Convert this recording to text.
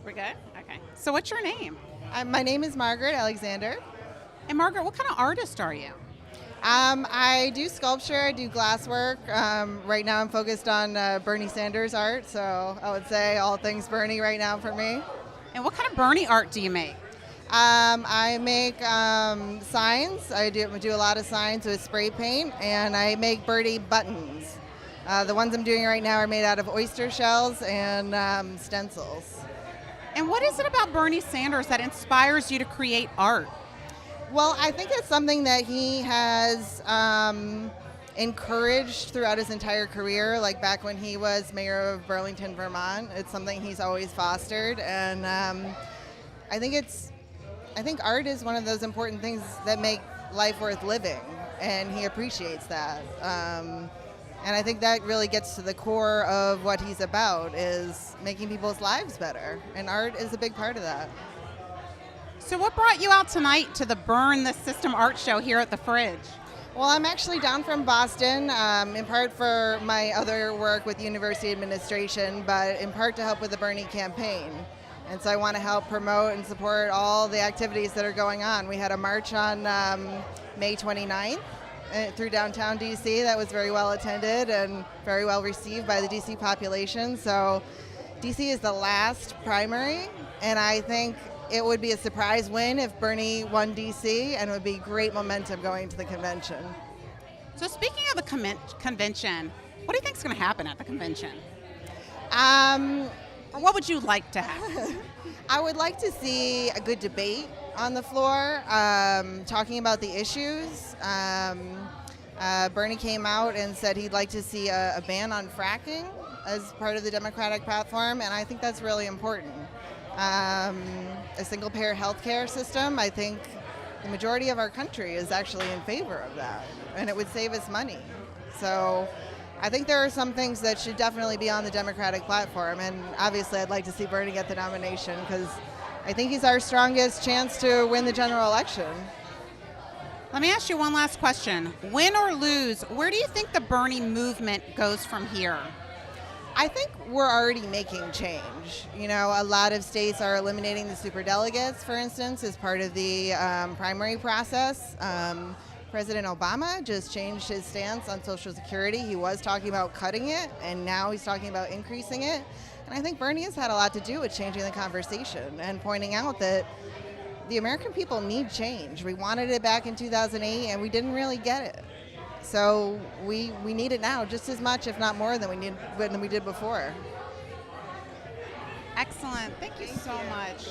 We're good? Okay. So what's your name? My name is Margaret Alexander. And Margaret, what kind of artist are you? I do sculpture, I do glasswork. Right now I'm focused on Bernie Sanders art, so I would say all things Bernie right now for me. And what kind of Bernie art do you make? I make signs. I do a lot of signs with spray paint, and I make Bernie buttons. The ones I'm doing right now are made out of oyster shells and stencils. And what is it about Bernie Sanders that inspires you to create art? Well, I think it's something that he has encouraged throughout his entire career, like back when he was mayor of Burlington, Vermont. It's something he's always fostered, and I think art is one of those important things that make life worth living, and he appreciates that. And I think that really gets to the core of what he's about, is making people's lives better, and art is a big part of that. So what brought you out tonight to the Bern the System Art Show here at the Fridge? Well, I'm actually down from Boston, in part for my other work with university administration, but in part to help with the Bernie campaign. And so I want to help promote and support all the activities that are going on. We had a march on May 29th through downtown DC that was very well attended and very well received by the DC population. So DC is the last primary, and I think it would be a surprise win if Bernie won DC, and it would be great momentum going to the convention. So speaking of the convention, what do you think is going to happen at the convention? Or what would you like to happen? I would like to see a good debate on the floor, talking about the issues. Bernie came out and said he'd like to see a ban on fracking as part of the Democratic platform, and I think that's really important. A single-payer health care system, I think the majority of our country is actually in favor of that, and it would save us money. So I think there are some things that should definitely be on the Democratic platform, and obviously I'd like to see Bernie get the nomination because I think he's our strongest chance to win the general election. Let me ask you one last question. Win or lose, where do you think the Bernie movement goes from here? I think we're already making change. You know, a lot of states are eliminating the superdelegates, for instance, as part of the primary process. President Obama just changed his stance on Social Security. He was talking about cutting it, and now he's talking about increasing it. And I think Bernie has had a lot to do with changing the conversation and pointing out that the American people need change. We wanted it back in 2008, and we didn't really get it. So we need it now just as much, if not more, than we did before. Excellent. Thank you so much.